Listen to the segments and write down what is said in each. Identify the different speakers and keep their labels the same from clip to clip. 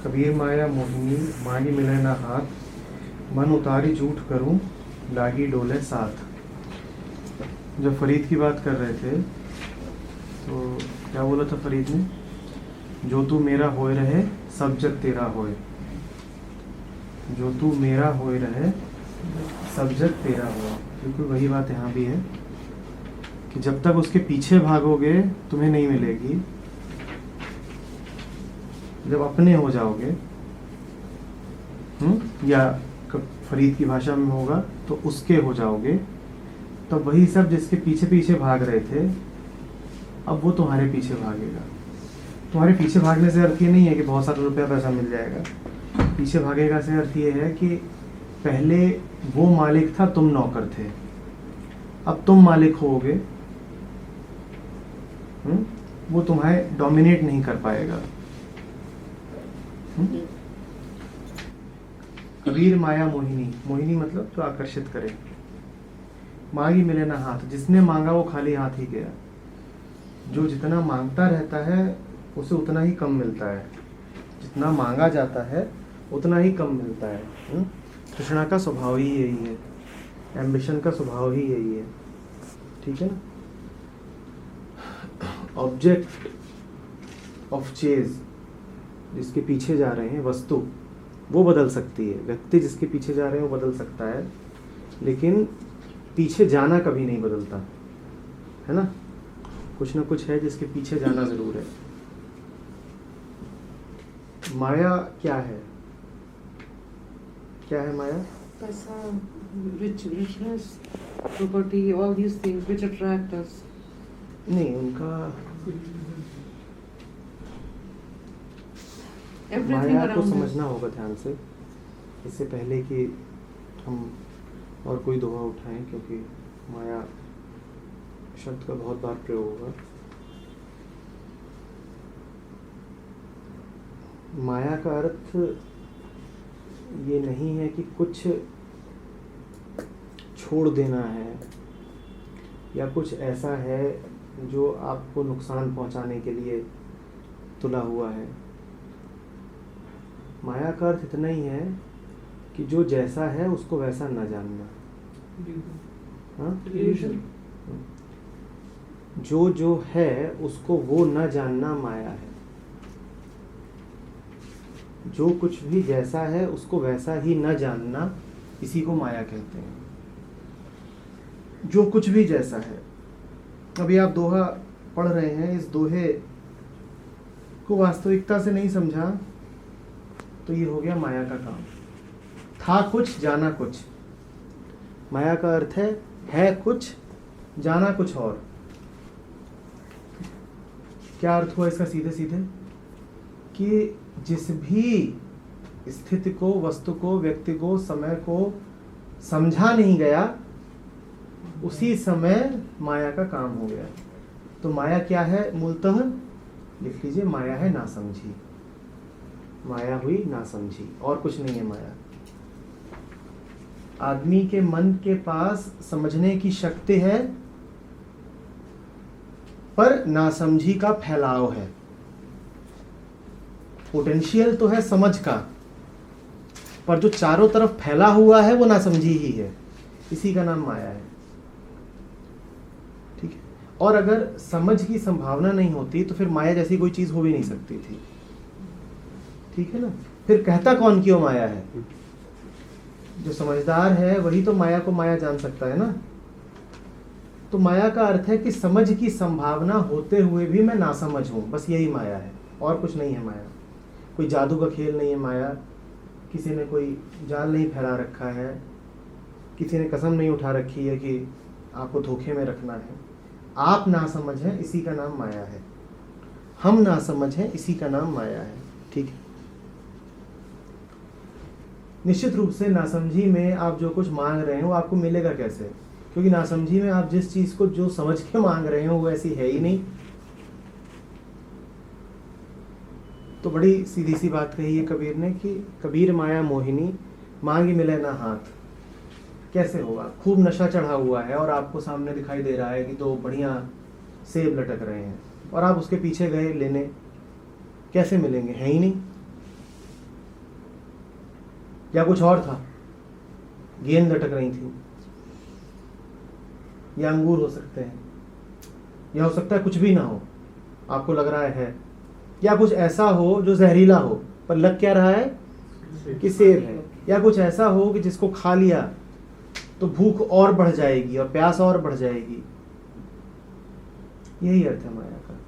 Speaker 1: कबीर माया मोहिनी मांगी मिले ना हाथ, मन उतारी झूठ करूं लागी डोले साथ। जब फरीद की बात कर रहे थे तो क्या बोला था फरीद ने? जो तू मेरा होए रहे सब जग तेरा होए। जो तू मेरा होए रहे सब जग तेरा होए। बिल्कुल वही बात यहाँ भी है कि जब तक उसके पीछे भागोगे तुम्हें नहीं मिलेगी। जब अपने हो जाओगे या फरीद की भाषा में होगा तो उसके हो जाओगे, तो वही सब जिसके पीछे पीछे भाग रहे थे अब वो तुम्हारे पीछे भागेगा। तुम्हारे पीछे भागने से अर्थ ये नहीं है कि बहुत सारा रुपया पैसा मिल जाएगा। पीछे भागेगा से अर्थ ये है कि पहले वो मालिक था, तुम नौकर थे, अब तुम मालिक होगे। वो तुम्हें डोमिनेट नहीं कर पाएगा। कबीर माया मोहिनी, मोहिनी मतलब जो आकर्षित करे। मांगी मिले ना हाथ, जिसने मांगा वो खाली हाथ ही गया। जो जितना मांगता रहता है उसे उतना ही कम मिलता है। जितना मांगा जाता है उतना ही कम मिलता है। तृष्णा का स्वभाव ही यही है, एम्बिशन का स्वभाव ही यही है। ठीक है ना? ऑब्जेक्ट ऑफ चेज, जिसके पीछे जा रहे हैं, वस्तु वो बदल सकती है। व्यक्ति जिसके पीछे जा रहे हैं वो बदल सकता है, लेकिन पीछे जाना कभी नहीं बदलता है ना। कुछ ना कुछ है जिसके पीछे जाना जरूर है। माया क्या है? क्या है माया?
Speaker 2: पैसा, richness, property, all these things which attract us.
Speaker 1: नहीं, उनका
Speaker 2: Everything
Speaker 1: माया को
Speaker 2: around us.
Speaker 1: समझना होगा ध्यान से, इससे पहले कि हम और कोई दोहा उठाएं, क्योंकि माया शब्द का बहुत बार प्रयोग होगा। माया का अर्थ ये नहीं है कि कुछ छोड़ देना है या कुछ ऐसा है जो आपको नुकसान पहुंचाने के लिए तुला हुआ है। माया का अर्थ इतना ही है कि जो जैसा है उसको वैसा न जानना। हाँ? जो है उसको वो न जानना माया है। जो कुछ भी जैसा है उसको वैसा ही न जानना, इसी को माया कहते हैं। जो कुछ भी जैसा है। अभी आप दोहा पढ़ रहे हैं, इस दोहे को वास्तविकता से नहीं समझा तो ये हो गया माया का काम। था कुछ, जाना कुछ। माया का अर्थ है कुछ, जाना कुछ और। क्या अर्थ हुआ इसका सीधे सीधे? कि जिस भी स्थिति को, वस्तु को, व्यक्ति को, समय को समझा नहीं गया, उसी समय माया का काम हो गया। तो माया क्या है? मूलतः लिख लीजिए, माया है नासमझी। माया हुई नासमझी, और कुछ नहीं है माया। आदमी के मन के पास समझने की शक्ति है, पर नासमझी का फैलाव है। पोटेंशियल तो है समझ का, पर जो चारों तरफ फैला हुआ है वो नासमझी ही है। इसी का नाम माया है। ठीक है? और अगर समझ की संभावना नहीं होती तो फिर माया जैसी कोई चीज हो भी नहीं सकती थी। ठीक है ना? फिर कहता कौन कि वो माया है? जो समझदार है वही तो माया को माया जान सकता है ना। तो माया का अर्थ है कि समझ की संभावना होते हुए भी मैं नासमझ हूं, बस यही माया है, और कुछ नहीं है माया। कोई जादू का खेल नहीं है माया। किसी ने कोई जाल नहीं फैला रखा है, किसी ने कसम नहीं उठा रखी है कि आपको धोखे में रखना है। आप नासमझ हैं, इसी का नाम माया है। हम नासमझ हैं, इसी का नाम माया है। ठीक है? निश्चित रूप से नासमझी में आप जो कुछ मांग रहे हैं वो आपको मिलेगा कैसे? क्योंकि नासमझी में आप जिस चीज को जो समझ के मांग रहे हो वो ऐसी है ही नहीं। तो बड़ी सीधी सी बात कही है कबीर ने कि कबीर माया मोहिनी मांगी मिले ना हाथ। कैसे होगा? खूब नशा चढ़ा हुआ है और आपको सामने दिखाई दे रहा है कि दो बढ़िया सेब लटक रहे हैं और आप उसके पीछे गए लेने, कैसे मिलेंगे? है ही नहीं। या कुछ और था, गेंद लटक रही थी, या अंगूर हो सकते हैं, या हो सकता है कुछ भी ना हो, आपको लग रहा है, या कुछ ऐसा हो जो जहरीला हो पर लग क्या रहा है कि सेब है, या कुछ ऐसा हो कि जिसको खा लिया तो भूख और बढ़ जाएगी और प्यास और बढ़ जाएगी। यही अर्थ है माया का।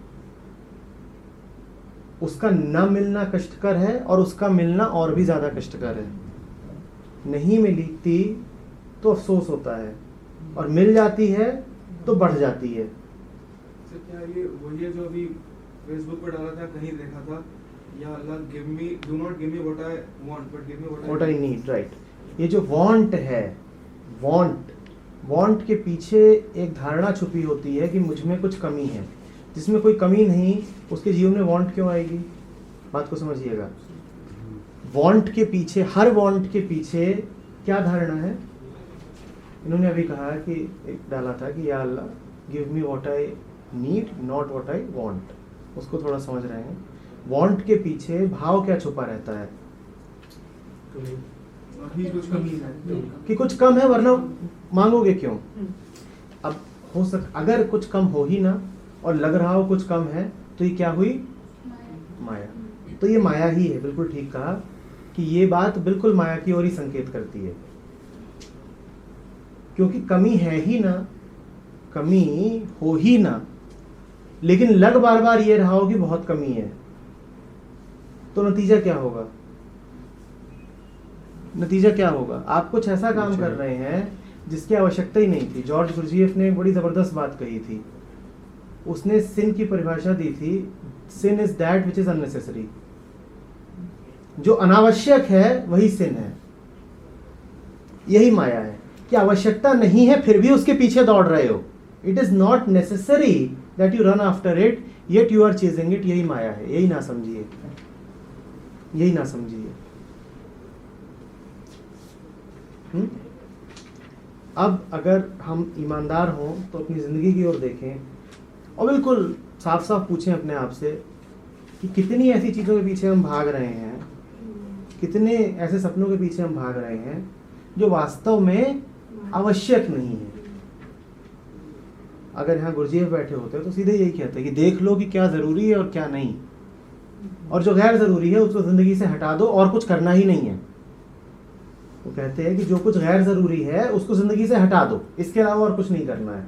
Speaker 1: उसका न मिलना कष्टकर है और उसका मिलना और भी ज्यादा कष्टकर है। नहीं मिलती तो अफसोस होता है, और मिल जाती है तो बढ़ जाती है।
Speaker 3: सर क्या ये जो अभी फेसबुक पे डाला था, कहीं देखा था, या अल्लाह give me, do not give me what I want but give me what
Speaker 1: I need, right. ये जो वांट है, वांट के पीछे एक धारणा छुपी होती है कि मुझ में कुछ कमी है। जिसमें कोई कमी नहीं, उसके जीवन में वांट क्यों आएगी? बात को समझिएगा। वांट के पीछे, हर वांट के पीछे क्या धारणा है? इन्होंने अभी कहा कि एक डाला था कि या अल्लाह give me what I need not what I want. उसको थोड़ा समझ रहे हैं। वांट के पीछे भाव क्या छुपा रहता है?
Speaker 3: अभी कुछ कमी है
Speaker 1: कि कुछ कम है, वरना मांगोगे क्यों? अब अगर कुछ कम हो ही ना और लग रहा हो कुछ कम है, तो ये क्या हुई? माया। तो ये माया ही है। बिल्कुल ठीक कहा कि ये बात बिल्कुल माया की ओर ही संकेत करती है, क्योंकि कमी है ही ना, कमी हो ही ना, लेकिन लग बार बार ये रहा हो कि बहुत कमी है, तो नतीजा क्या होगा? नतीजा क्या होगा? आप कुछ ऐसा काम कर रहे हैं जिसकी आवश्यकता ही नहीं थी। जॉर्ज गुरजीएफ ने एक बड़ी जबरदस्त बात कही थी। उसने सिन की परिभाषा दी थी, sin is that which is unnecessary. जो अनावश्यक है वही सिन है। यही माया है कि आवश्यकता नहीं है फिर भी उसके पीछे दौड़ रहे हो। It is not necessary that you run after it, yet you are chasing it. यही माया है। यही ना समझिए, यही ना समझिए। अब अगर हम ईमानदार हों तो अपनी जिंदगी की ओर देखें और बिल्कुल साफ साफ पूछें अपने आप से कि कितनी ऐसी चीजों के पीछे हम भाग रहे हैं, कितने ऐसे सपनों के पीछे हम भाग रहे हैं जो वास्तव में आवश्यक नहीं है। अगर यहाँ गुरजीएफ बैठे होते तो सीधे यही कहते कि देख लो कि क्या जरूरी है और क्या नहीं, और जो गैर जरूरी है उसको जिंदगी से हटा दो और कुछ करना ही नहीं है। वो कहते हैं कि जो कुछ गैर जरूरी है उसको जिंदगी से हटा दो, इसके अलावा और कुछ नहीं करना है,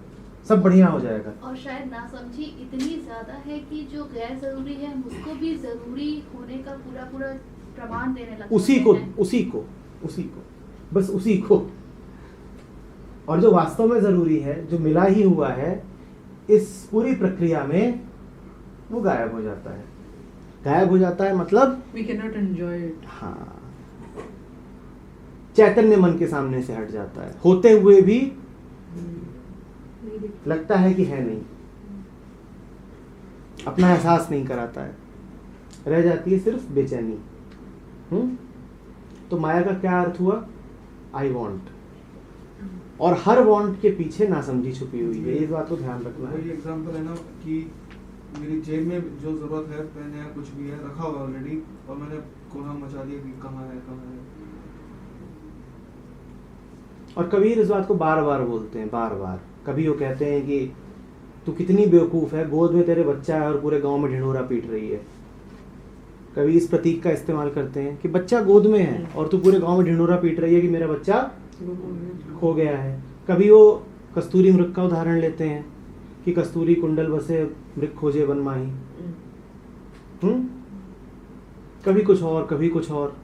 Speaker 1: सब बढ़िया हो जाएगा।
Speaker 4: और शायद नासमझी इतनी ज्यादा है कि जो गैर जरूरी है उसको भी जरूरी होने का पूरा पूरा प्रमाण देने लगते हैं। उसी को बस उसी को। और जो वास्तव में जरूरी है, जो मिला ही हुआ है, इस पूरी प्रक्रिया में वो गायब हो जाता है। गायब हो जाता है मतलब
Speaker 2: we cannot enjoy it।
Speaker 1: हाँ, चैतन्य मन के सामने से हट जाता है, होते हुए भी लगता है कि है नहीं, अपना एहसास नहीं कराता है, रह जाती है सिर्फ बेचैनी। तो माया का क्या अर्थ हुआ? I want. और हर वॉन्ट के पीछे नासमझी छुपी हुई है। इस बात को ध्यान रखना है।
Speaker 3: वही एग्जांपल है ना कि मेरी जेब में जो जरूरत है, पेन है, कुछ भी है, रखा हुआ ऑलरेडी, और मैंने कोहराम मचा दिया कि कहाँ है।
Speaker 1: और कबीर इस बात को बार बार बोलते हैं, बार बार। कभी वो कहते हैं कि तू कितनी बेवकूफ है, गोद में तेरे बच्चा है और पूरे गांव में ढिंढोरा पीट रही है। कभी इस प्रतीक का इस्तेमाल करते हैं कि बच्चा गोद में है और तू पूरे गांव में ढिंढोरा पीट रही है कि मेरा बच्चा खो गया है। कभी वो कस्तूरी मृग का उदाहरण लेते हैं कि कस्तूरी कुंडल बसे मृग खोजे वन माही। कभी कुछ और, कभी कुछ और।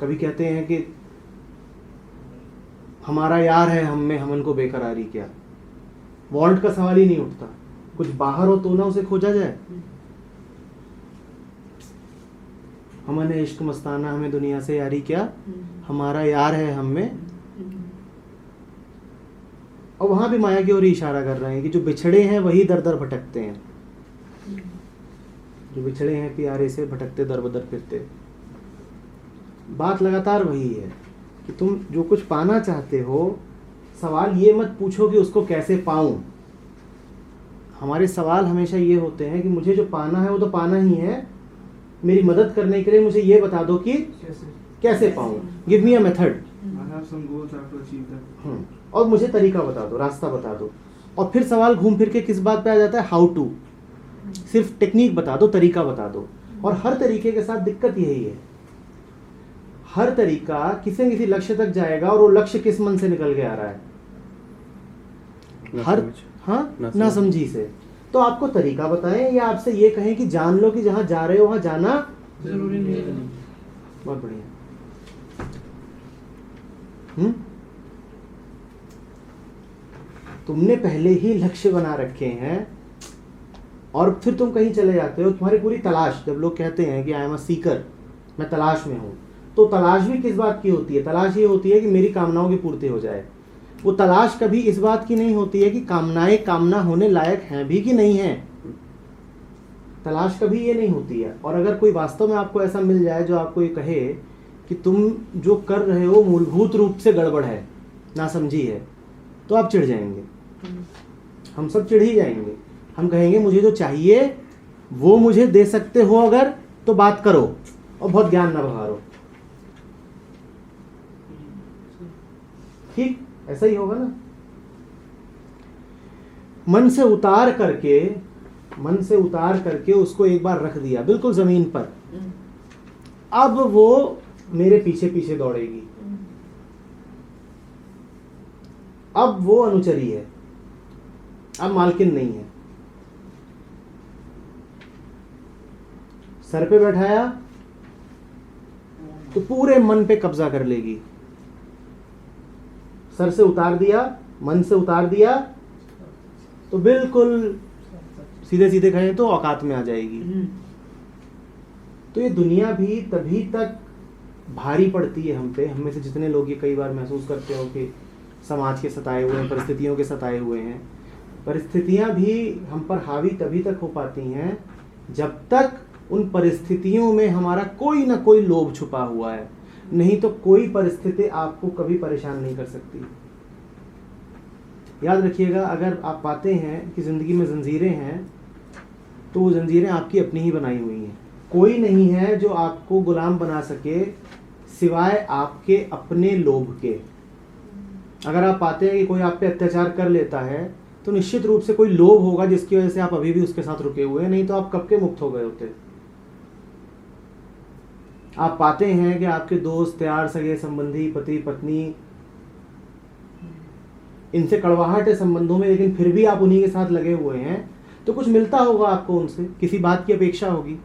Speaker 1: कभी कहते हैं कि हमारा यार है हम में, हमन को बेकरारी क्या। वांट का सवाल ही नहीं उठता, कुछ बाहर हो तो ना उसे खोजा जाए। हमन है इश्क मस्ताना, हमें दुनिया से यारी क्या, हमारा यार है हम में। और वहां भी माया की ओर इशारा कर रहे हैं कि जो बिछड़े हैं वही दर दर भटकते हैं। जो बिछड़े हैं प्यारे से, भटकते दर बदर फिरते। बात लगातार वही है कि तुम जो कुछ पाना चाहते हो, सवाल ये मत पूछो कि उसको कैसे पाऊं। हमारे सवाल हमेशा ये होते हैं कि मुझे जो पाना है वो तो पाना ही है, मेरी मदद करने के लिए मुझे ये बता दो कि
Speaker 3: कैसे?
Speaker 1: कैसे पाऊँ, give me a method.
Speaker 3: I have some goals I have to achieve that.
Speaker 1: और मुझे तरीका बता दो, रास्ता बता दो। और फिर सवाल घूम फिर के किस बात पे आ जाता है, हाउ टू। सिर्फ टेक्निक बता दो, तरीका बता दो। और हर तरीके के साथ दिक्कत यही है, हर तरीका किसी न किसी लक्ष्य तक जाएगा और वो लक्ष्य किस मन से निकल के आ रहा है, हर ना समझी से। तो आपको तरीका बताएं या आपसे ये कहें कि जान लो कि जहां जा रहे हो वहां जाना
Speaker 2: जरूरी नहीं है।
Speaker 1: बहुत बढ़िया। तुमने पहले ही लक्ष्य बना रखे हैं और फिर तुम कहीं चले जाते हो। तुम्हारी पूरी तलाश, जब लोग कहते हैं कि आई एम अ सीकर, मैं तलाश में हूं, तो तलाश भी किस बात की होती है? तलाश ये होती है कि मेरी कामनाओं की पूर्ति हो जाए। वो तलाश कभी इस बात की नहीं होती है कि कामनाएं कामना होने लायक हैं भी कि नहीं है। तलाश कभी ये नहीं होती है। और अगर कोई वास्तव में आपको ऐसा मिल जाए जो आपको ये कहे कि तुम जो कर रहे हो मूलभूत रूप से गड़बड़ है, ना समझी है, तो आप चिढ़ जाएंगे। हम सब चिढ़ ही जाएंगे। हम कहेंगे मुझे जो चाहिए वो मुझे दे सकते हो अगर, तो बात करो और बहुत ज्ञान ना बहारो। ठीक ऐसा ही होगा ना। मन से उतार करके उसको एक बार रख दिया बिल्कुल जमीन पर, अब वो मेरे पीछे पीछे दौड़ेगी। अब वो अनुचरी है, अब मालकिन नहीं है। सर पे बैठाया तो पूरे मन पे कब्जा कर लेगी। सर से उतार दिया, मन से उतार दिया, तो बिल्कुल सीधे सीधे कहें तो औकात में आ जाएगी। तो ये दुनिया भी तभी तक भारी पड़ती है हम पे। हम में से जितने लोग ये कई बार महसूस करते हो कि समाज के सताए हुए हैं, परिस्थितियों के सताए हुए हैं, परिस्थितियां भी हम पर हावी तभी तक हो पाती हैं जब तक उन परिस्थितियों में हमारा कोई ना कोई लोभ छुपा हुआ है। नहीं तो कोई परिस्थिति आपको कभी परेशान नहीं कर सकती। याद रखिएगा, अगर आप पाते हैं कि जिंदगी में जंजीरें हैं, तो वो जंजीरें आपकी अपनी ही बनाई हुई हैं। कोई नहीं है जो आपको गुलाम बना सके सिवाय आपके अपने लोभ के। अगर आप पाते हैं कि कोई आप पे अत्याचार कर लेता है, तो निश्चित रूप से कोई लोभ होगा जिसकी वजह से आप अभी भी उसके साथ रुके हुए हैं, नहीं तो आप कब के मुक्त हो गए होते। आप पाते हैं कि आपके दोस्त यार, सगे संबंधी, पति पत्नी, इनसे कड़वाहट है संबंधों में, लेकिन फिर भी आप उन्हीं के साथ लगे हुए हैं, तो कुछ मिलता होगा आपको उनसे, किसी बात की अपेक्षा होगी।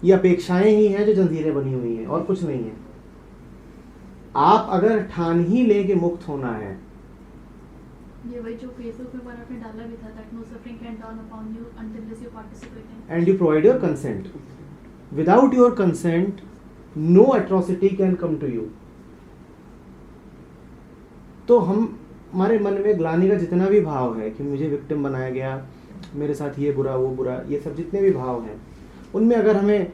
Speaker 1: ये अपेक्षाएं ही हैं जो जंजीरें बनी हुई हैं और कुछ नहीं है। आप अगर ठान ही ले के मुक्त होना है,
Speaker 4: ये वही जो फेसबुक पे मैंने आपने डाला भी था, that no suffering can dawn upon you until you participate in.
Speaker 1: and you provide your consent. Without your consent, no atrocity can come to you. तो हमारे मन में ग्लानि का जितना भी भाव है कि मुझे विक्टिम बनाया गया, मेरे साथ ये बुरा वो बुरा, ये सब जितने भी भाव हैं, उनमें अगर हमें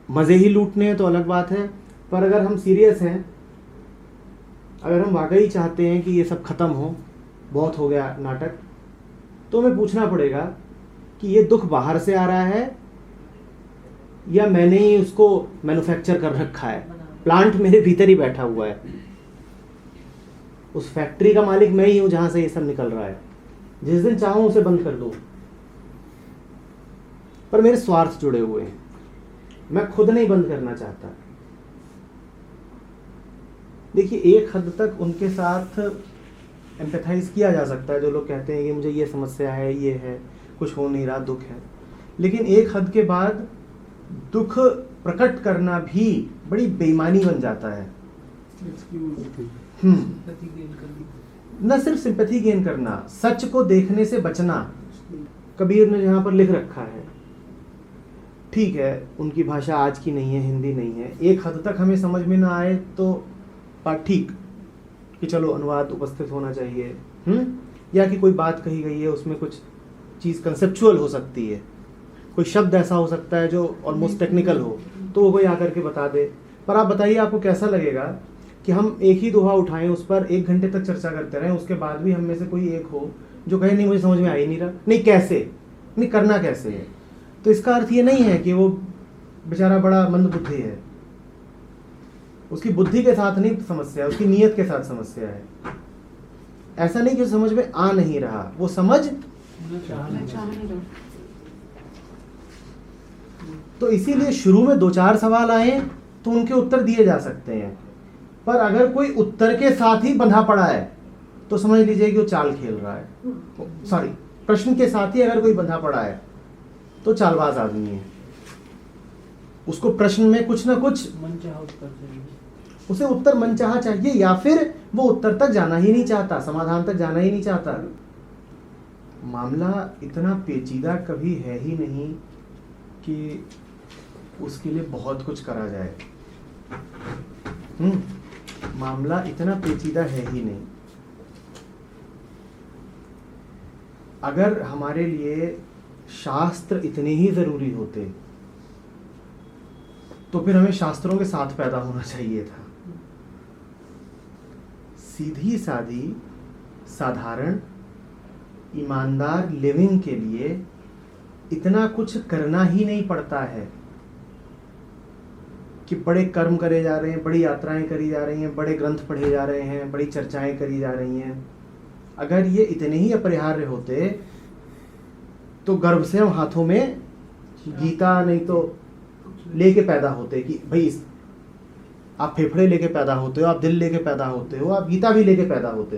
Speaker 1: मज़े ही लूटने हैं तो अलग बात है। पर अगर हम सीरियस हैं, अगर हम वाकई चाहते हैं कि ये सब ख़त्म हो, बहुत हो गया नाटक, तो हमें पूछना पड़ेगा कि ये दुख बाहर से आ रहा है या मैंने ही उसको मैन्युफैक्चर कर रखा है। प्लांट मेरे भीतर ही बैठा हुआ है, उस फैक्ट्री का मालिक मैं ही हूं जहां से ये सब निकल रहा है। जिस दिन चाहूं उसे बंद कर दूं, पर मेरे स्वार्थ जुड़े हुए हैं, मैं खुद नहीं बंद करना चाहता। देखिए, एक हद तक उनके साथ एम्पैथाइज किया जा सकता है जो लोग कहते हैं कि मुझे ये समस्या है, ये है, कुछ हो नहीं रहा, दुख है। लेकिन एक हद के बाद दुख प्रकट करना भी बड़ी बेईमानी बन जाता है। न सिर्फ सिंपैथी गेन करना, सच को देखने से बचना। कबीर ने यहाँ पर लिख रखा है, ठीक है उनकी भाषा आज की नहीं है, हिंदी नहीं है, एक हद तक हमें समझ में ना आए तो बात ठीक कि चलो अनुवाद उपस्थित होना चाहिए, या कि कोई बात कही गई है उसमें कुछ चीज़ कंसेप्चुअल हो सकती है, कोई शब्द ऐसा हो सकता है जो ऑलमोस्ट टेक्निकल हो, तो वो कोई आकर के बता दे। पर आप बताइए आपको कैसा लगेगा कि हम एक ही दोहा उठाएं, उस पर 1 घंटे तक चर्चा करते रहें, उसके बाद भी हम में से कोई एक हो जो कहे नहीं मुझे समझ में आ ही नहीं रहा। नहीं, कैसे नहीं करना कैसे है। तो इसका अर्थ ये नहीं है कि वो बेचारा बड़ा मंदबुद्धि है, उसकी बुद्धि के साथ नहीं समस्या है, उसकी नीयत के साथ समस्या है। ऐसा नहीं कि समझ में आ नहीं रहा, वो समझ
Speaker 2: मैं चाह नहीं रहा।
Speaker 1: तो इसीलिए शुरू में 2-4 सवाल आए तो उनके उत्तर दिए जा सकते हैं, पर अगर कोई उत्तर के साथ ही बंधा पड़ा है तो समझ लीजिए कि वो चाल खेल रहा है। सॉरी, प्रश्न के साथ ही अगर कोई बंधा पड़ा है तो चालबाज आदमी है। उसको प्रश्न में कुछ ना कुछ उसे उत्तर मनचाहा चाहिए, या फिर वो उत्तर तक जाना ही नहीं चाहता, समाधान तक जाना ही नहीं चाहता। मामला इतना पेचीदा कभी है ही नहीं कि उसके लिए बहुत कुछ करा जाए। मामला इतना पेचीदा है ही नहीं। अगर हमारे लिए शास्त्र इतने ही जरूरी होते तो फिर हमें शास्त्रों के साथ पैदा होना चाहिए था। सीधी सादी साधारण ईमानदार लिविंग के लिए इतना कुछ करना ही नहीं पड़ता है कि बड़े कर्म करे जा रहे हैं, बड़ी यात्राएं करी जा रही हैं, बड़े ग्रंथ पढ़े जा रहे हैं, बड़ी चर्चाएं करी जा रही हैं। अगर ये इतने ही अपरिहार्य होते तो गर्भ से हम हाथों में गीता नहीं तो लेके पैदा होते कि भाई आप फेफड़े लेके पैदा होते हो, आप दिल लेके पैदा होते हो, आप गीता भी लेके पैदा होते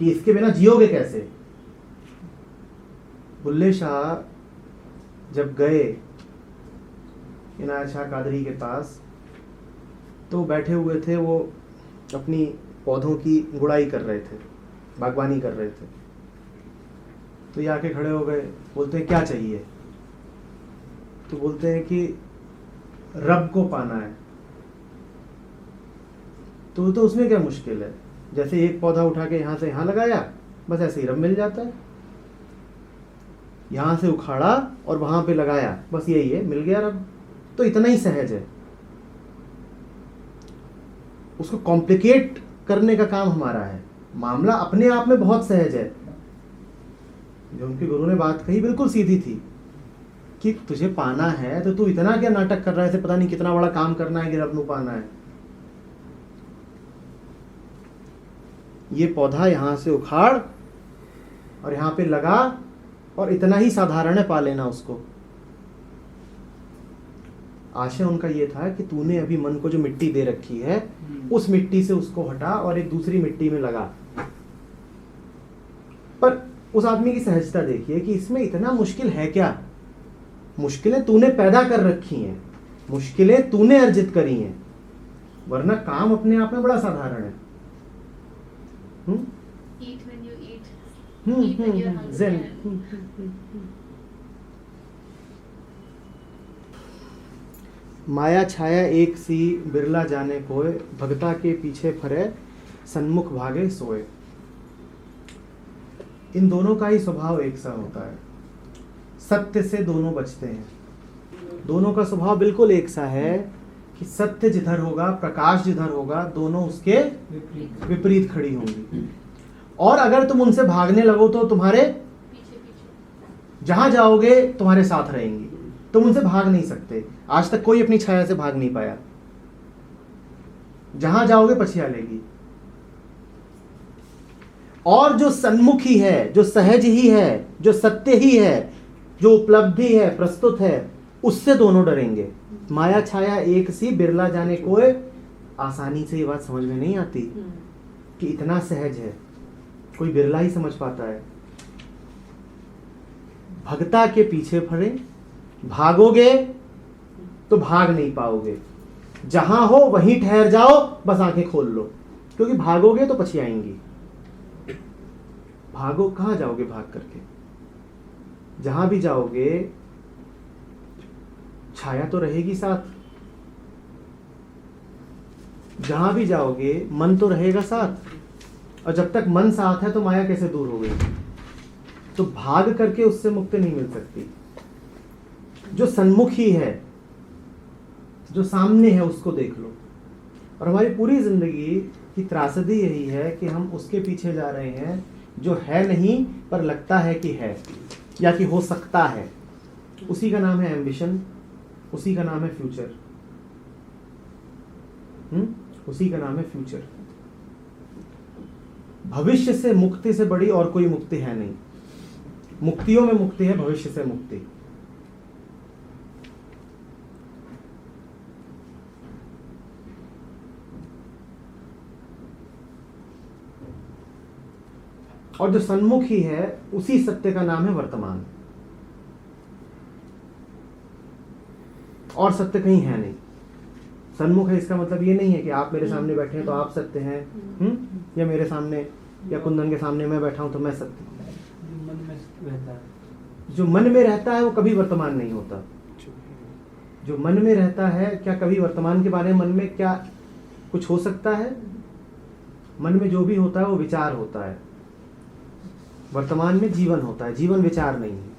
Speaker 1: कि इसके बिना जियोगे कैसे। बुल्ले शाह जब गए इनायत शाह कादरी के पास तो बैठे हुए थे, वो अपनी पौधों की गुड़ाई कर रहे थे, बागवानी कर रहे थे। तो ये आके खड़े हो गए, बोलते हैं क्या चाहिए? तो बोलते हैं कि रब को पाना है। तो उसमें क्या मुश्किल है, जैसे एक पौधा उठा के यहाँ से यहाँ लगाया, बस ऐसे ही रब मिल जाता है। यहाँ से उखाड़ा और वहां पे लगाया, बस यही है, मिल गया रब। तो इतना ही सहज है। उसको कॉम्प्लिकेट करने का काम हमारा है। मामला अपने आप में बहुत सहज है। जो उनके गुरु ने बात कही बिल्कुल सीधी थी कि तुझे पाना है तो तू इतना क्या नाटक कर रहा है, पता नहीं कितना बड़ा काम करना है कि रब नू पाना है। ये पौधा यहां से उखाड़ और यहां पे लगा और इतना ही साधारण है पा लेना उसको। आशय उनका ये था कि तूने अभी मन को जो मिट्टी दे रखी है उस मिट्टी से उसको हटा और एक दूसरी मिट्टी में लगा। पर उस आदमी की सहजता देखिए कि इसमें इतना मुश्किल है क्या। मुश्किलें तूने पैदा कर रखी हैं, मुश्किलें तूने अर्जित करी हैं, वरना काम अपने आप में बड़ा साधारण है।
Speaker 4: Eat when you eat. Eat when you're hungry.
Speaker 1: Zen. माया छाया एक सी बिरला जाने कोय, भगता के पीछे फरे सन्मुख भागे सोए। इन दोनों का ही स्वभाव एक सा होता है। सत्य से दोनों बचते हैं। दोनों का स्वभाव बिल्कुल एक सा है कि सत्य जिधर होगा, प्रकाश जिधर होगा, दोनों उसके विपरीत खड़ी होंगी। और अगर तुम उनसे भागने लगो तो तुम्हारे
Speaker 4: पीछे
Speaker 1: जहां जाओगे तुम्हारे साथ रहेंगी। तुम उनसे भाग नहीं सकते। आज तक कोई अपनी छाया से भाग नहीं पाया। जहां जाओगे पछिया लेगी। और जो सन्मुखी है, जो सहज ही है, जो सत्य ही है, जो उपलब्धि है, प्रस्तुत है, उससे दोनों डरेंगे। माया छाया एक सी बिरला जाने कोई। आसानी से ये बात समझ में नहीं आती कि इतना सहज है, कोई बिरला ही समझ पाता है। भगता के पीछे फरे, भागोगे तो भाग नहीं पाओगे। जहां हो वहीं ठहर जाओ, बस आंखें खोल लो, क्योंकि भागोगे तो पछियाएंगी। भागो, कहां जाओगे भाग करके? जहां भी जाओगे छाया तो रहेगी साथ। जहां भी जाओगे मन तो रहेगा साथ। और जब तक मन साथ है तो माया कैसे दूर हो गई? तो भाग करके उससे मुक्ति नहीं मिल सकती। जो सन्मुखी है, जो सामने है, उसको देख लो। और हमारी पूरी जिंदगी की त्रासदी यही है कि हम उसके पीछे जा रहे हैं जो है नहीं पर लगता है कि है। या कि हो सकता है, उसी का नाम है एम्बिशन, उसी का नाम है फ्यूचर। उसी का नाम है फ्यूचर। भविष्य से मुक्ति से बड़ी और कोई मुक्ति है नहीं। मुक्तियों में मुक्ति है भविष्य से मुक्ति। और जो सन्मुखी है उसी सत्य का नाम है वर्तमान। और सत्य कहीं है नहीं। सन्मुख है इसका मतलब ये नहीं है कि आप मेरे सामने बैठे हैं तो आप सत्य हैं, या मेरे सामने या कुंदन के सामने मैं बैठा हूं तो मैं सत्य हूं।
Speaker 5: मन में रहता है,
Speaker 1: जो मन में रहता है वो कभी वर्तमान नहीं होता। जो मन में रहता है, क्या कभी वर्तमान के बारे में मन में क्या कुछ हो सकता है? मन में जो भी होता है वो विचार होता है। वर्तमान में जीवन होता है, जीवन विचार नहीं है।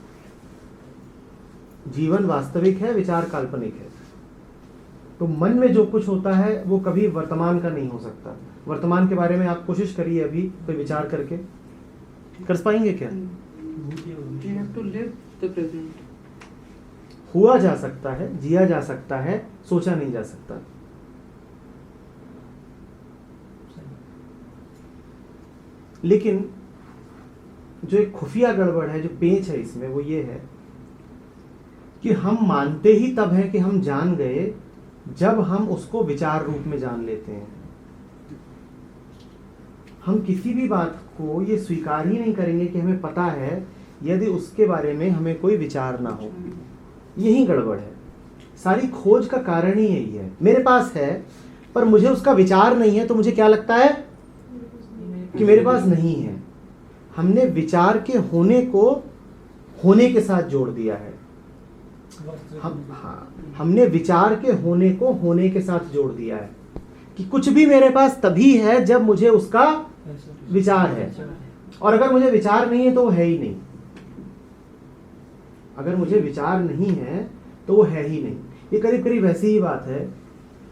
Speaker 1: जीवन वास्तविक है, विचार काल्पनिक है। तो मन में जो कुछ होता है वो कभी वर्तमान का नहीं हो सकता। वर्तमान के बारे में आप कोशिश करिए अभी कोई विचार करके, कर पाएंगे क्या?
Speaker 2: You have to live the present.
Speaker 1: हुआ जा सकता है, जिया जा सकता है, सोचा नहीं जा सकता। लेकिन जो एक खुफिया गड़बड़ है, जो पेच है इसमें, वो ये है कि हम मानते ही तब है कि हम जान गए जब हम उसको विचार रूप में जान लेते हैं। हम किसी भी बात को ये स्वीकार ही नहीं करेंगे कि हमें पता है यदि उसके बारे में हमें कोई विचार ना हो। यही गड़बड़ है। सारी खोज का कारण ही यही है। मेरे पास है पर मुझे उसका विचार नहीं है, तो मुझे क्या लगता है कि मेरे पास नहीं है। हमने विचार के होने को होने के साथ जोड़ दिया है। हमने विचार के होने को होने के साथ जोड़ दिया है कि कुछ भी मेरे पास तभी है जब मुझे उसका विचार है, और अगर मुझे विचार नहीं है तो वो है ही नहीं। अगर मुझे विचार नहीं है तो वो है ही नहीं। ये करीब करीब ऐसी ही बात है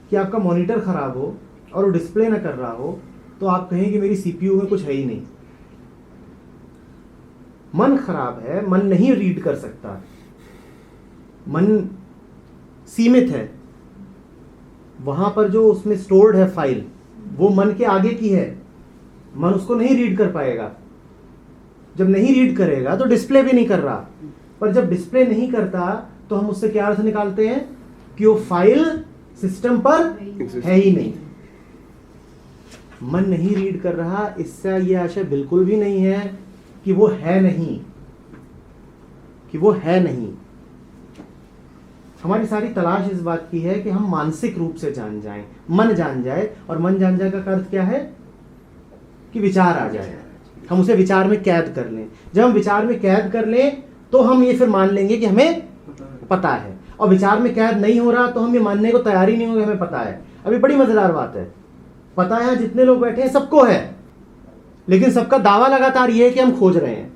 Speaker 1: कि आपका मॉनिटर खराब हो और वो डिस्प्ले ना कर रहा हो तो आप कहें कि मेरी सीपीयू में कुछ है ही नहीं। मन खराब है, मन नहीं रीड कर सकता, मन सीमित है, वहां पर जो उसमें स्टोर्ड है फाइल वो मन के आगे की है, मन उसको नहीं रीड कर पाएगा। जब नहीं रीड करेगा तो डिस्प्ले भी नहीं कर रहा, पर जब डिस्प्ले नहीं करता तो हम उससे क्या अर्थ निकालते हैं कि वो फाइल सिस्टम पर है ही नहीं। मन नहीं रीड कर रहा, इससे ये आशय बिल्कुल भी नहीं है कि वो है नहीं, कि वो है नहीं। हमारी सारी तलाश इस बात की है कि हम मानसिक रूप से जान जाएं, मन जान जाए, और मन जान जाए का अर्थ क्या है कि विचार आ जाए, हम उसे विचार में कैद कर लें। जब हम विचार में कैद कर लें तो हम ये फिर मान लेंगे कि हमें पता है, और विचार में कैद नहीं हो रहा तो हम ये मानने को तैयार ही नहीं होंगे हमें पता है। अभी बड़ी मजेदार बात है, पता है जितने लोग बैठे हैं सबको है, लेकिन सबका दावा लगातार ये है कि हम खोज रहे हैं।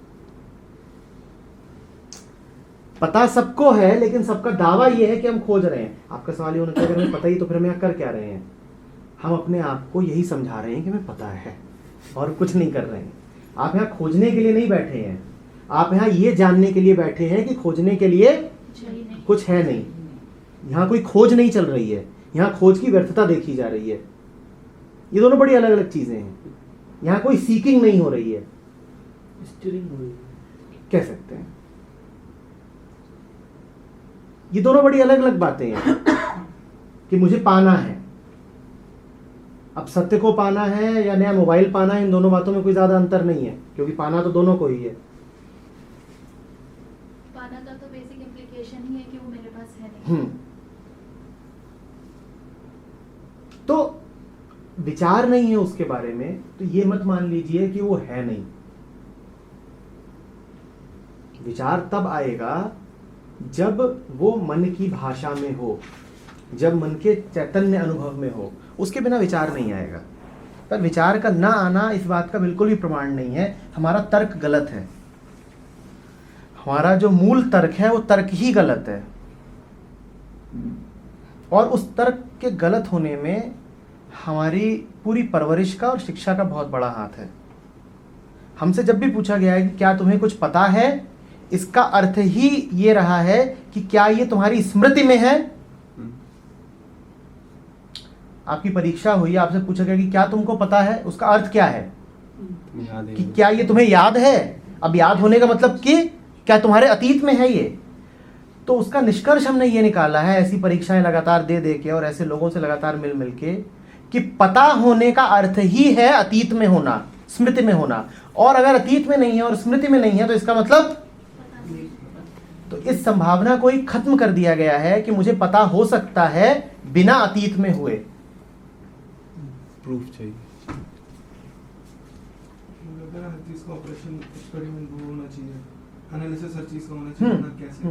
Speaker 1: पता सबको है लेकिन सबका दावा ये है कि हम खोज रहे हैं। आपका सवाल ये होना चाहिए अगर हमें पता ही तो फिर हम यहाँ कर क्या रहे हैं? हम अपने आप को यही समझा रहे हैं कि हमें पता है और कुछ नहीं कर रहे हैं। आप यहाँ खोजने के लिए नहीं बैठे हैं, आप यहाँ ये जानने के लिए बैठे हैं कि खोजने के लिए कुछ है नहीं। यहाँ कोई खोज नहीं चल रही है, यहाँ खोज की व्यर्थता देखी जा रही है। ये दोनों बड़ी अलग अलग चीजें हैं। यहाँ कोई सीकिंग नहीं हो रही है,
Speaker 5: स्टीयरिंग हो रही है,
Speaker 1: कह सकते हैं। ये दोनों बड़ी अलग अलग बातें हैं कि मुझे पाना है। अब सत्य को पाना है या नया मोबाइल पाना है, इन दोनों बातों में कोई ज्यादा अंतर नहीं है, क्योंकि पाना तो दोनों को ही है।
Speaker 4: पाना का तो बेसिक इम्प्लीकेशन ही है कि वो मेरे पास है नहीं।
Speaker 1: तो विचार नहीं है उसके बारे में, तो ये मत मान लीजिए कि वो है नहीं। विचार तब आएगा जब वो मन की भाषा में हो, जब मन के चैतन्य अनुभव में हो, उसके बिना विचार नहीं आएगा। पर विचार का ना आना इस बात का बिल्कुल भी प्रमाण नहीं है। हमारा तर्क गलत है, हमारा जो मूल तर्क है वो तर्क ही गलत है, और उस तर्क के गलत होने में हमारी पूरी परवरिश का और शिक्षा का बहुत बड़ा हाथ है। हमसे जब भी पूछा गया है कि क्या तुम्हें कुछ पता है, इसका अर्थ ही ये रहा है कि क्या ये तुम्हारी स्मृति में है। आपकी परीक्षा हुई, आपसे पूछा गया कि क्या तुमको पता है, उसका अर्थ क्या है कि क्या ये तुम्हें याद है। अब याद होने का मतलब कि क्या तुम्हारे अतीत में है ये। तो उसका निष्कर्ष हमने ये निकाला है ऐसी परीक्षाएं लगातार दे दे के और ऐसे लोगों से लगातार मिल मिल के कि पता होने का अर्थ ही है अतीत में होना, स्मृति में होना। और अगर अतीत में नहीं है और स्मृति में नहीं है तो इसका मतलब, तो इस संभावना को ही खत्म कर दिया गया है कि मुझे पता हो सकता है बिना अतीत में हुए।
Speaker 6: प्रूफ चाहिए।
Speaker 3: मुझे लगता है हर चीज का ऑपरेशन एक्सपेरिमेंट वो होना चाहिए, एनालिसिस हर चीज का होना चाहिए ना कैसे।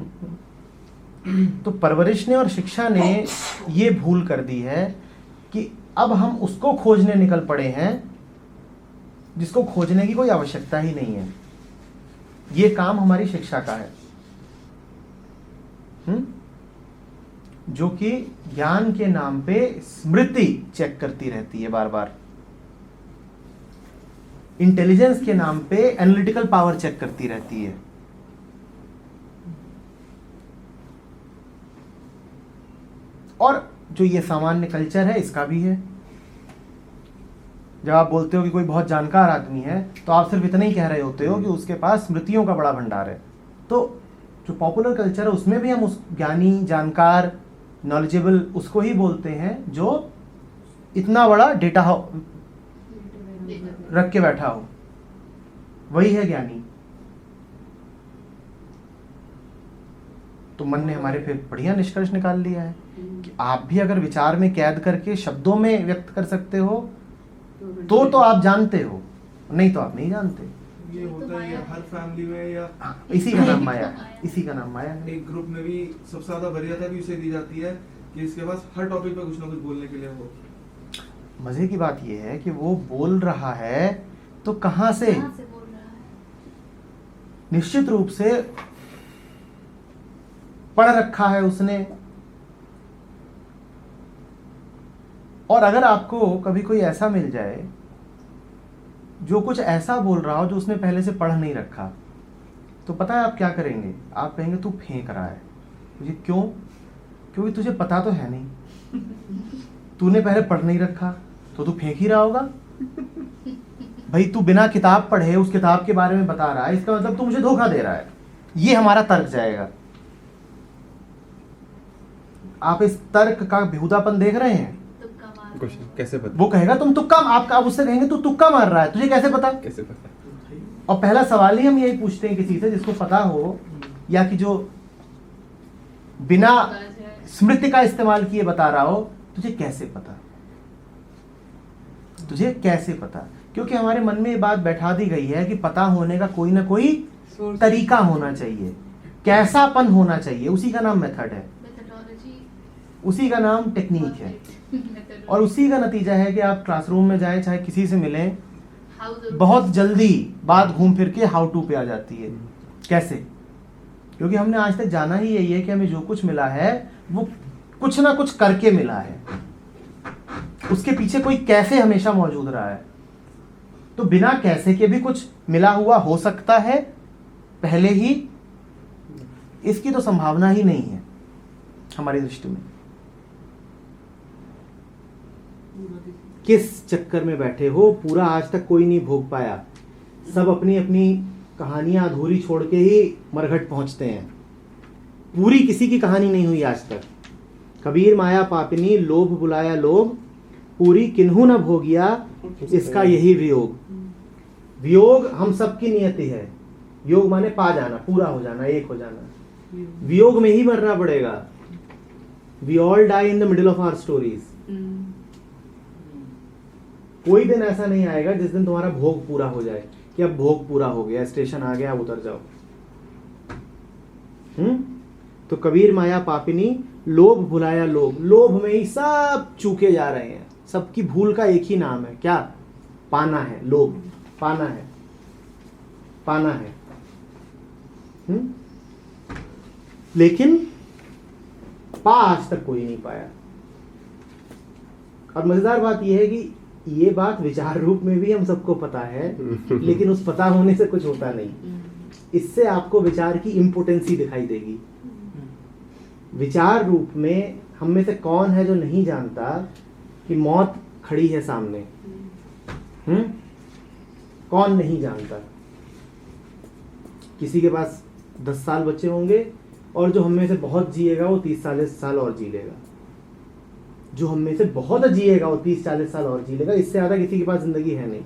Speaker 1: तो परवरिश ने और शिक्षा ने ये भूल कर दी है कि अब हम उसको खोजने निकल पड़े हैं जिसको खोजने की कोई आवश्यकता ही नहीं है। ये काम हमारी शिक्षा का है, जो कि ज्ञान के नाम पे स्मृति चेक करती रहती है बार बार, इंटेलिजेंस के नाम पे एनालिटिकल पावर चेक करती रहती है। और जो ये सामान्य कल्चर है इसका भी है। जब आप बोलते हो कि कोई बहुत जानकार आदमी है तो आप सिर्फ इतना ही कह रहे होते हो कि उसके पास स्मृतियों का बड़ा भंडार है। तो जो पॉपुलर कल्चर है उसमें भी हम उस ज्ञानी, जानकार, नॉलेजेबल उसको ही बोलते हैं जो इतना बड़ा डेटा रख के बैठा हो, वही है ज्ञानी। तो मन ने हमारे फिर बढ़िया निष्कर्ष निकाल लिया है कि आप भी अगर विचार में कैद करके शब्दों में व्यक्त कर सकते हो तो आप जानते हो, नहीं तो आप नहीं जानते।
Speaker 3: ये होता है हर फैमिली में, या
Speaker 1: इसी का नाम माया, इसी का नाम माया है।
Speaker 3: एक ग्रुप में भी सबसे ज्यादा वरीयता भी उसे दी जाती है कि इसके पास हर टॉपिक पे कुछ ना कुछ बोलने के लिए हो।
Speaker 1: मजे की बात यह है कि वो बोल रहा है तो कहां से
Speaker 4: बोल रहा है?
Speaker 1: निश्चित रूप से पढ़ रखा है उसने। और अगर आपको कभी कोई ऐसा मिल जाए जो कुछ ऐसा बोल रहा हो जो उसने पहले से पढ़ नहीं रखा, तो पता है आप क्या करेंगे? आप कहेंगे तू फेंक रहा है मुझे। क्यों? क्योंकि तुझे पता तो है नहीं, तूने पहले पढ़ नहीं रखा तो तू फेंक ही रहा होगा। भाई तू बिना किताब पढ़े उस किताब के बारे में बता रहा है, इसका मतलब तू मुझे धोखा दे रहा है। ये हमारा तर्क जाएगा। आप इस तर्क का बेहुदापन देख रहे हैं।
Speaker 6: क्वेश्चन कैसे पता?
Speaker 1: वो कहेगा तुम तुक्का, आप उससे कहेंगे तू तुक्का मार रहा है, तुझे कैसे पता?
Speaker 6: कैसे पता?
Speaker 1: और पहला सवाल ही हम यही पूछते हैं किसी से जिसको पता हो, या कि जो बिना स्मृति का इस्तेमाल किए बता रहा हो, तुझे कैसे पता? तुझे कैसे पता? क्योंकि हमारे मन में ये बात बैठा दी गई है कि पता होने का कोई ना कोई तरीका होना चाहिए, कैसापन होना चाहिए। उसी का नाम मेथड है, उसी का नाम टेक्निक है। और उसी का नतीजा है कि आप क्लासरूम में जाएं, चाहे किसी से मिलें, बहुत जल्दी बात घूम फिर के हाउ टू पे आ जाती है। कैसे? क्योंकि हमने आज तक जाना ही यही है कि हमें जो कुछ मिला है वो कुछ ना कुछ करके मिला है, उसके पीछे कोई कैसे हमेशा मौजूद रहा है। तो बिना कैसे के भी कुछ मिला हुआ हो सकता है पहले ही, इसकी तो संभावना ही नहीं है हमारी दृष्टि में। किस चक्कर में बैठे हो, पूरा आज तक कोई नहीं भोग पाया। सब अपनी अपनी कहानियां अधूरी छोड़ के ही मरघट पहुंचते हैं। पूरी किसी की कहानी नहीं हुई आज तक। कबीर माया पापिनी, लोभ बुलाया लोभ, पूरी किन्हू न भोगिया, इसका यही वियोग। वियोग हम सबकी नियति है। योग माने पा जाना, पूरा हो जाना, एक हो जाना। वियोग में ही मरना पड़ेगा। We all die in the middle of our stories. कोई दिन ऐसा नहीं आएगा जिस दिन तुम्हारा भोग पूरा हो जाए कि अब भोग पूरा हो गया, स्टेशन आ गया, अब उतर जाओ। तो कबीर माया पापिनी, लोभ भुलाया लोभ। लोभ में ही सब चूके जा रहे हैं। सबकी भूल का एक ही नाम है, क्या? पाना है। लोभ पाना है, पाना है। लेकिन पा आज तक कोई नहीं पाया। और मजेदार बात यह है कि ये बात विचार रूप में भी हम सबको पता है, लेकिन उस पता होने से कुछ होता नहीं। इससे आपको विचार की इम्पोर्टेंसी दिखाई देगी। विचार रूप में हम में से कौन है जो नहीं जानता कि मौत खड़ी है सामने? कौन नहीं जानता? किसी के पास 10 साल बच्चे होंगे और जो हम में से बहुत जिएगा वो 30-40 साल और जी लेगा। जो हम में से बहुत जिएगा वो 30-40 साल और जी लेगा। इससे ज्यादा किसी के पास जिंदगी है नहीं।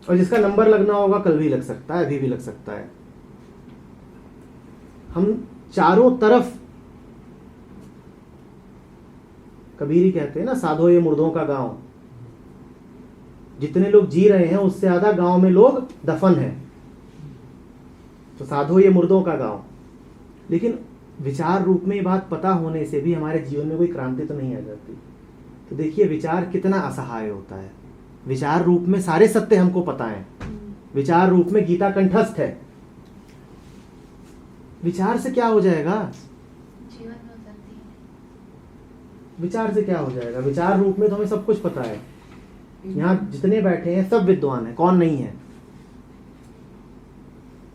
Speaker 1: और जिसका नंबर लगना होगा कल भी लग सकता है, अभी भी लग सकता है। हम चारों तरफ, कबीर ही कहते हैं ना, साधो ये मुर्दों का गांव। जितने लोग जी रहे हैं उससे ज्यादा गांव में लोग दफन हैं। तो साधो ये मुर्दों का गांव। लेकिन विचार रूप में ये बात पता होने से भी हमारे जीवन में कोई क्रांति तो नहीं आ जाती। तो देखिए विचार कितना असहाय होता है। विचार रूप में सारे सत्य हमको पता है। विचार रूप में गीता कंठस्थ है। विचार से क्या हो जाएगा?
Speaker 4: जीवन में उतरती है।
Speaker 1: विचार से क्या हो जाएगा? विचार रूप में तो हमें सब कुछ पता है। यहाँ जितने बैठे हैं सब विद्वान है, कौन नहीं है?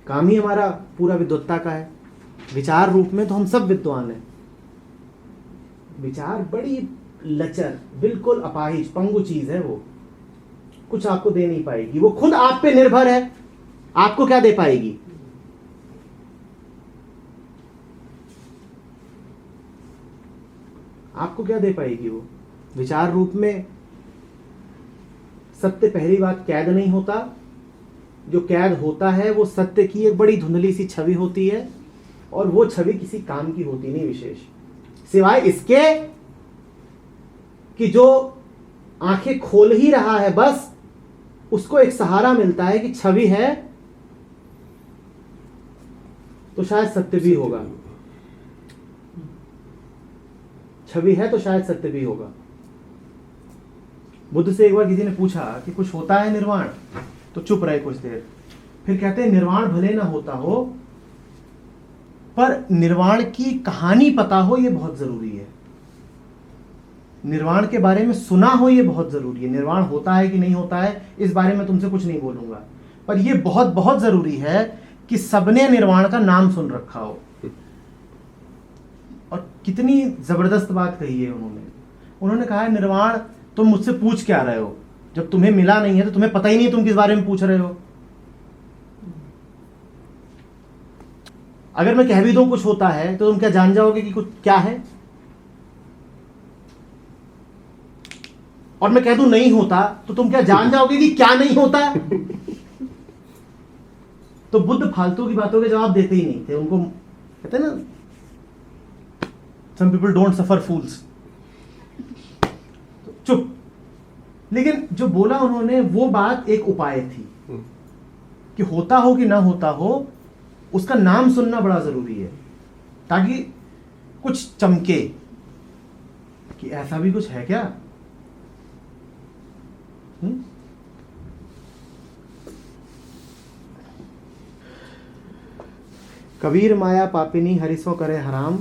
Speaker 1: काम ही हमारा पूरा विद्वत्ता का है। विचार रूप में तो हम सब विद्वान हैं। विचार बड़ी लचर, बिल्कुल अपाहिज, पंगु चीज है। वो कुछ आपको दे नहीं पाएगी। वो खुद आप पे निर्भर है, आपको क्या दे पाएगी? आपको क्या दे पाएगी वो? विचार रूप में सत्य, पहली बात, कैद नहीं होता। जो कैद होता है वो सत्य की एक बड़ी धुंधली सी छवि होती है, और वो छवि किसी काम की होती नहीं विशेष, सिवाय इसके कि जो आंखें खोल ही रहा है, बस उसको एक सहारा मिलता है कि छवि है तो शायद सत्य भी होगा। छवि है तो शायद सत्य भी होगा। बुद्ध से एक बार किसी ने पूछा कि कुछ होता है निर्वाण? तो चुप रहे कुछ देर। फिर कहते हैं निर्वाण भले ना होता हो, पर निर्वाण की कहानी पता हो ये बहुत जरूरी है। निर्वाण के बारे में सुना हो ये बहुत जरूरी है। निर्वाण होता है कि नहीं होता है इस बारे में तुमसे कुछ नहीं बोलूंगा, पर यह बहुत बहुत जरूरी है कि सबने निर्वाण का नाम सुन रखा हो। और कितनी जबरदस्त बात कही है उन्होंने कहा है निर्वाण तुम मुझसे पूछ क्या रहे हो? जब तुम्हें मिला नहीं है तो तुम्हें पता ही नहीं तुम किस बारे में पूछ रहे हो। अगर मैं कह भी दूं कुछ होता है तो तुम क्या जान जाओगे कि कुछ क्या है? और मैं कह दूं नहीं होता तो तुम क्या जान जाओगे कि क्या नहीं होता? तो बुद्ध फालतू की बातों के जवाब देते ही नहीं थे। उनको कहते हैं ना, some people don't suffer fools। तो चुप। लेकिन जो बोला उन्होंने वो बात एक उपाय थी कि होता हो कि ना होता हो उसका नाम सुनना बड़ा जरूरी है, ताकि कुछ चमके कि ऐसा भी कुछ है क्या। कबीर माया पापिनी हरिसो करे हराम,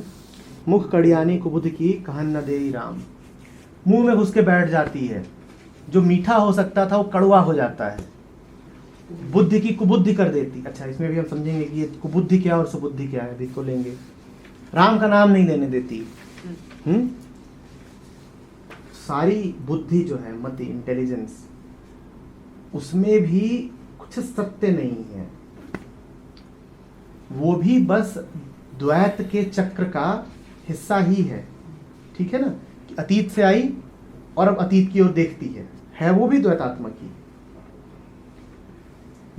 Speaker 1: मुख कड़ियानी कुबुद्ध की कहन न देई राम। मुंह में घुस के बैठ जाती है। जो मीठा हो सकता था वो कड़वा हो जाता है। बुद्धि की कुबुद्धि कर देती। अच्छा, इसमें भी हम समझेंगे कि ये कुबुद्धि क्या और सुबुद्धि क्या है, इसको लेंगे। राम का नाम नहीं लेने देती। सारी बुद्धि जो है, मति, इंटेलिजेंस, उसमें भी कुछ सत्य नहीं है। वो भी बस द्वैत के चक्र का हिस्सा ही है। ठीक है ना, कि अतीत से आई और अब अतीत की ओर देखती है वो भी द्वैतात्मक ही।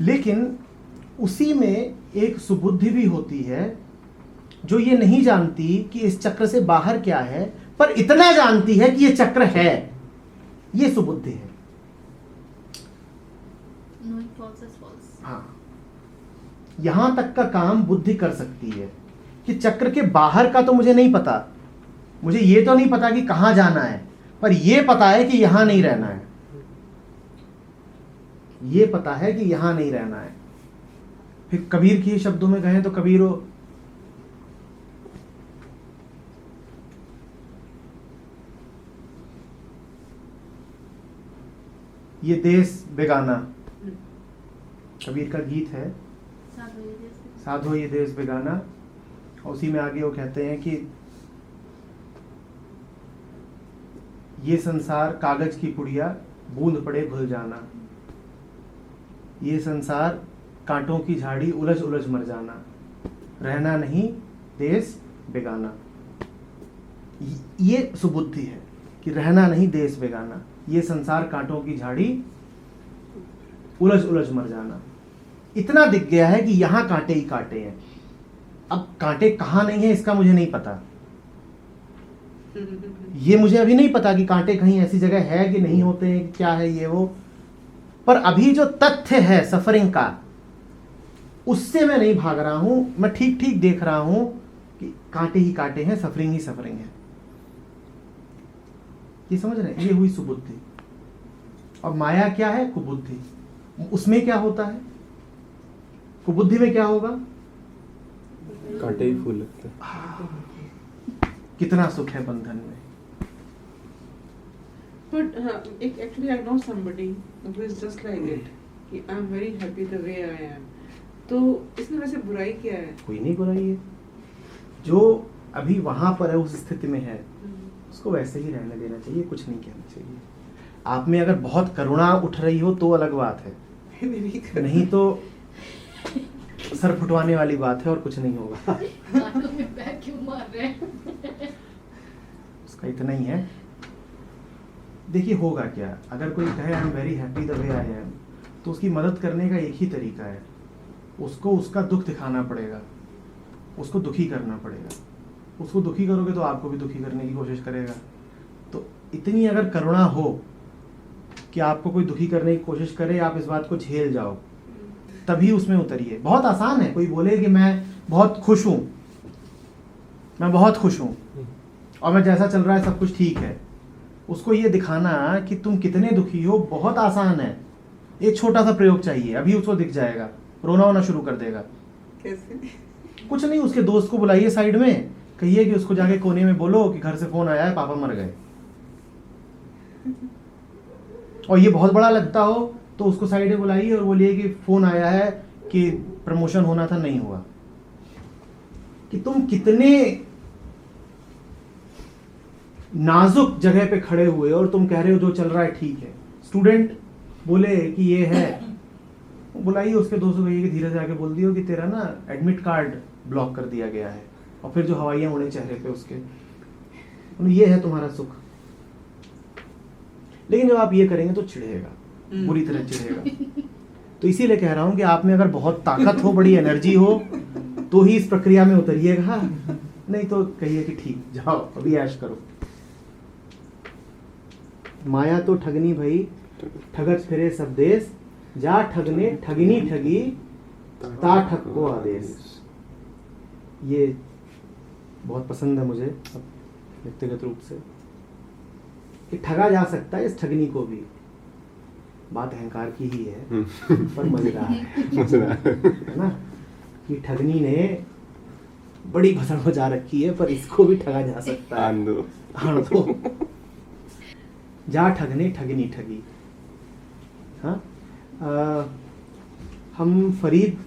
Speaker 1: लेकिन उसी में एक सुबुद्धि भी होती है जो ये नहीं जानती कि इस चक्र से बाहर क्या है, पर इतना जानती है कि ये चक्र है। ये सुबुद्धि है। हाँ, यहां तक का काम बुद्धि कर सकती है कि चक्र के बाहर का तो मुझे नहीं पता, मुझे ये तो नहीं पता कि कहां जाना है, पर यह पता है कि यहां नहीं रहना है। ये पता है कि यहां नहीं रहना है। फिर कबीर के शब्दों में कहें तो कबीर ये देश बेगाना, कबीर का गीत है,
Speaker 4: साधु ये देश में।
Speaker 1: साधो ये देश बेगाना, और उसी में आगे वो कहते हैं कि ये संसार कागज की पुड़िया, बूंद पड़े घुल जाना, ये संसार कांटों की झाड़ी, उलझ उलझ मर जाना, रहना नहीं देश बेगाना। ये सुबुद्धि है कि रहना नहीं देश बेगाना, ये संसार कांटों की झाड़ी, उलझ उलझ मर जाना। इतना दिख गया है कि यहां कांटे ही कांटे हैं। अब कांटे कहां नहीं है इसका मुझे नहीं पता, ये मुझे अभी नहीं पता कि कांटे कहीं ऐसी जगह है कि नहीं होते हैं, क्या है ये वो, पर अभी जो तथ्य है सफरिंग का, उससे मैं नहीं भाग रहा हूं, मैं ठीक ठीक देख रहा हूं कि कांटे ही कांटे हैं, सफरिंग ही सफरिंग है। ये समझ रहे हैं? ये हुई सुबुद्धि। और माया क्या है? कुबुद्धि। उसमें क्या होता है? कुबुद्धि में क्या होगा?
Speaker 6: कांटे ही फूल लगते हैं।
Speaker 1: कितना सुख है बंधन में।
Speaker 2: But actually, I know somebody who is just like it. कि I'm very happy the way I am. तो इसमें वैसे बुराई क्या है?
Speaker 1: कोई नहीं बुराई है। जो अभी वहां पर है, उस स्थिति में है, उसको वैसे ही रहने देना चाहिए, कुछ नहीं कहना चाहिए। आप में अगर बहुत करुणा उठ रही हो तो अलग बात है, नहीं तो सर फुटवाने वाली बात है और कुछ नहीं होगा।
Speaker 4: कानों में पैर क्यों मार रहे हैं?
Speaker 1: उसका इतना ही है। देखिए होगा क्या, अगर कोई कहे I am very happy the way I am, तो उसकी मदद करने का एक ही तरीका है, उसको उसका दुख दिखाना पड़ेगा, उसको दुखी करना पड़ेगा। उसको दुखी करोगे तो आपको भी दुखी करने की कोशिश करेगा। तो इतनी अगर करुणा हो कि आपको कोई दुखी करने की कोशिश करे, आप इस बात को झेल जाओ, तभी उसमें उतरिए। बहुत आसान है, कोई बोले कि मैं बहुत खुश हूं, मैं बहुत खुश हूं और मैं जैसा चल रहा है सब कुछ ठीक है, उसको ये दिखाना कि तुम कितने दुखी हो बहुत आसान है। एक छोटा सा प्रयोग चाहिए, अभी उसको दिख जाएगा, रोना होना शुरू कर देगा।
Speaker 2: कैसे?
Speaker 1: कुछ नहीं, उसके दोस्त को बुलाइए साइड में, कहिए कि उसको जाके कोने में बोलो कि घर से फोन आया है, पापा मर गए। और ये बहुत बड़ा लगता हो तो उसको साइड में बुलाइए और बोलिए कि फोन आया है कि प्रमोशन होना था, नहीं हुआ। कि तुम कितने नाजुक जगह पे खड़े हुए और तुम कह रहे हो जो चल रहा है ठीक है। स्टूडेंट बोले कि ये है, बुलाइए उसके दोस्तों को, ये धीरे से आके बोल दियो कि तेरा ना एडमिट कार्ड ब्लॉक कर दिया गया है, और फिर जो हवाइयां उड़े चेहरे पे उसके, ये है तुम्हारा सुख। लेकिन जब आप ये करेंगे तो चिढ़ेगा, बुरी तरह चिढ़ेगा। तो इसीलिए कह रहा हूं कि आप में अगर बहुत ताकत हो, बड़ी एनर्जी हो, तो ही इस प्रक्रिया में उतरिएगा, नहीं तो कहिए कि ठीक, जाओ अभी ऐश करो। माया तो ठगनी भई, ठगत फिरे सब देश, जा ठगने ठगिनी ठगी, ता ठग को आदेश। ये बहुत पसंद है मुझे व्यक्तिगत रूप से, कि ठगा जा सकता है इस ठगनी को भी। बात अहंकार की ही है पर मजेदार है ना, कि ठगनी ने बड़ी भसड़ मचा रखी है, पर इसको भी ठगा जा सकता है। हाँ तो जा ठगने ठगनी ठगी। हाँ, हम फरीद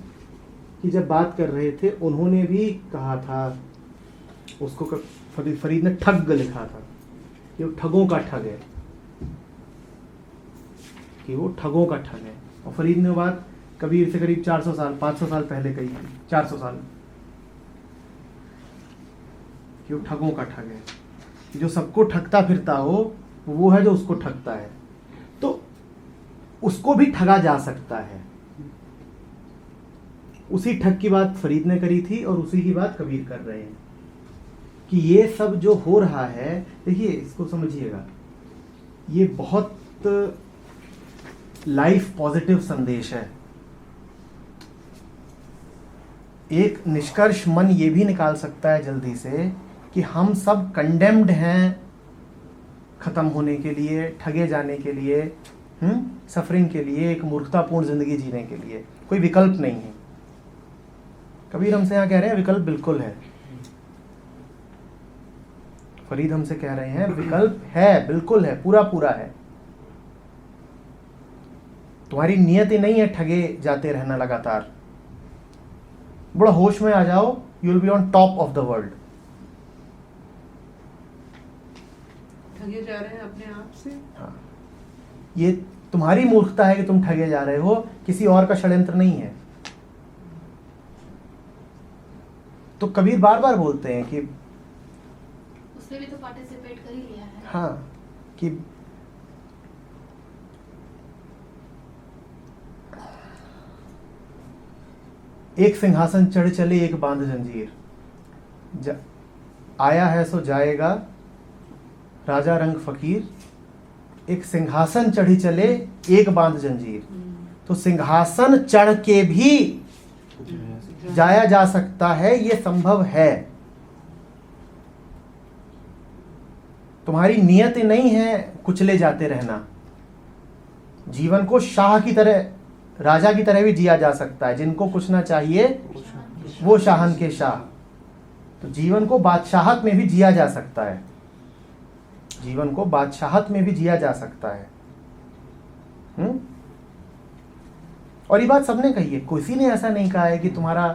Speaker 1: की जब बात कर रहे थे, उन्होंने भी कहा था, उसको फरीद ने ठग लिखा था कि वो ठगों का ठग है, कि वो ठगों का ठग है। और फरीद ने वो बात कबीर से करीब 400 साल 500 साल पहले कही थी, 400 साल, कि वो ठगों का ठग है। जो सबको ठगता फिरता हो वो है जो उसको ठगता है, तो उसको भी ठगा जा सकता है। उसी ठग की बात फरीद ने करी थी और उसी की बात कबीर कर रहे हैं, कि ये सब जो हो रहा है, देखिए इसको समझिएगा, ये बहुत लाइफ पॉजिटिव संदेश है। एक निष्कर्ष मन ये भी निकाल सकता है जल्दी से कि हम सब कंडेम्ड हैं खत्म होने के लिए, ठगे जाने के लिए, सफरिंग के लिए, एक मूर्खतापूर्ण जिंदगी जीने के लिए। कोई विकल्प नहीं है। कबीर हमसे यहाँ कह रहे हैं विकल्प बिल्कुल है, फरीद हमसे कह रहे हैं विकल्प है, बिल्कुल है, पूरा पूरा है। तुम्हारी नियत ही नहीं है ठगे जाते रहना लगातार। बड़ा होश में आ जाओ, you will be on top of the world.
Speaker 2: ठगे जा रहे हैं अपने आप से।
Speaker 1: हाँ, ये तुम्हारी मूर्खता है कि तुम ठगे जा रहे हो, किसी और का षड्यंत्र नहीं है। तो कबीर बार बार बोलते हैं कि
Speaker 4: उससे भी तो पार्टिसिपेट कर ही लिया है।
Speaker 1: हाँ, कि एक सिंहासन चढ़ चले एक बांध जंजीर, आया है सो जाएगा राजा रंग फकीर। एक सिंहासन चढ़ी चले एक बांध जंजीर। तो सिंहासन चढ़ के भी जाया जा सकता है, ये संभव है। तुम्हारी नियत नहीं है कुचले जाते रहना। जीवन को शाह की तरह, राजा की तरह भी जिया जा सकता है। जिनको कुछ ना चाहिए वो शाहन के शाह। तो जीवन को बादशाहत में भी जिया जा सकता है। जीवन को बादशाहत में भी जिया जा सकता है। और ये बात सबने कही है, किसी ने ऐसा नहीं कहा है कि तुम्हारा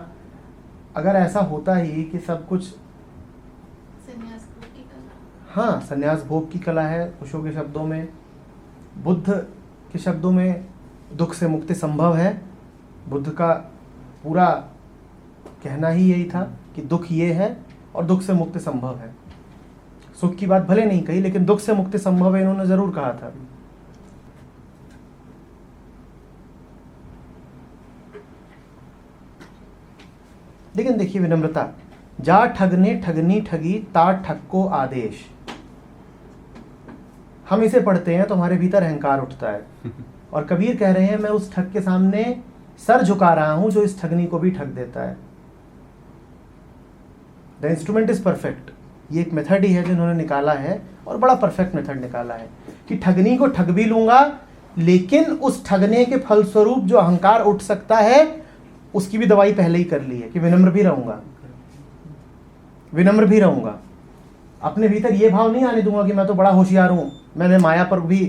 Speaker 1: अगर ऐसा होता ही कि सब कुछ,
Speaker 4: संन्यास भोग की कला।
Speaker 1: हाँ, संन्यास भोग की कला है। ओशो के शब्दों में, बुद्ध के शब्दों में दुख से मुक्ति संभव है। बुद्ध का पूरा कहना ही यही था कि दुख ये है और दुख से मुक्ति संभव है। सुख की बात भले नहीं कही, लेकिन दुख से मुक्ति संभव है इन्होंने जरूर कहा था। लेकिन देखिए विनम्रता, जा ठगने ठगनी ठगी ता ठग को आदेश। हम इसे पढ़ते हैं तो हमारे भीतर अहंकार उठता है, और कबीर कह रहे हैं मैं उस ठग के सामने सर झुका रहा हूं जो इस ठगनी को भी ठग देता है। The instrument is perfect. ये एक मेथड ही है जो इन्होंने निकाला है, और बड़ा परफेक्ट मेथड निकाला है कि ठगनी को ठग भी लूंगा, लेकिन उस ठगने के फलस्वरूप जो अहंकार उठ सकता है उसकी भी दवाई पहले ही कर ली है कि विनम्र भी रहूंगा, विनम्र भी रहूंगा। अपने भीतर ये भाव नहीं आने दूंगा कि मैं तो बड़ा होशियार हूं, मैंने माया पर भी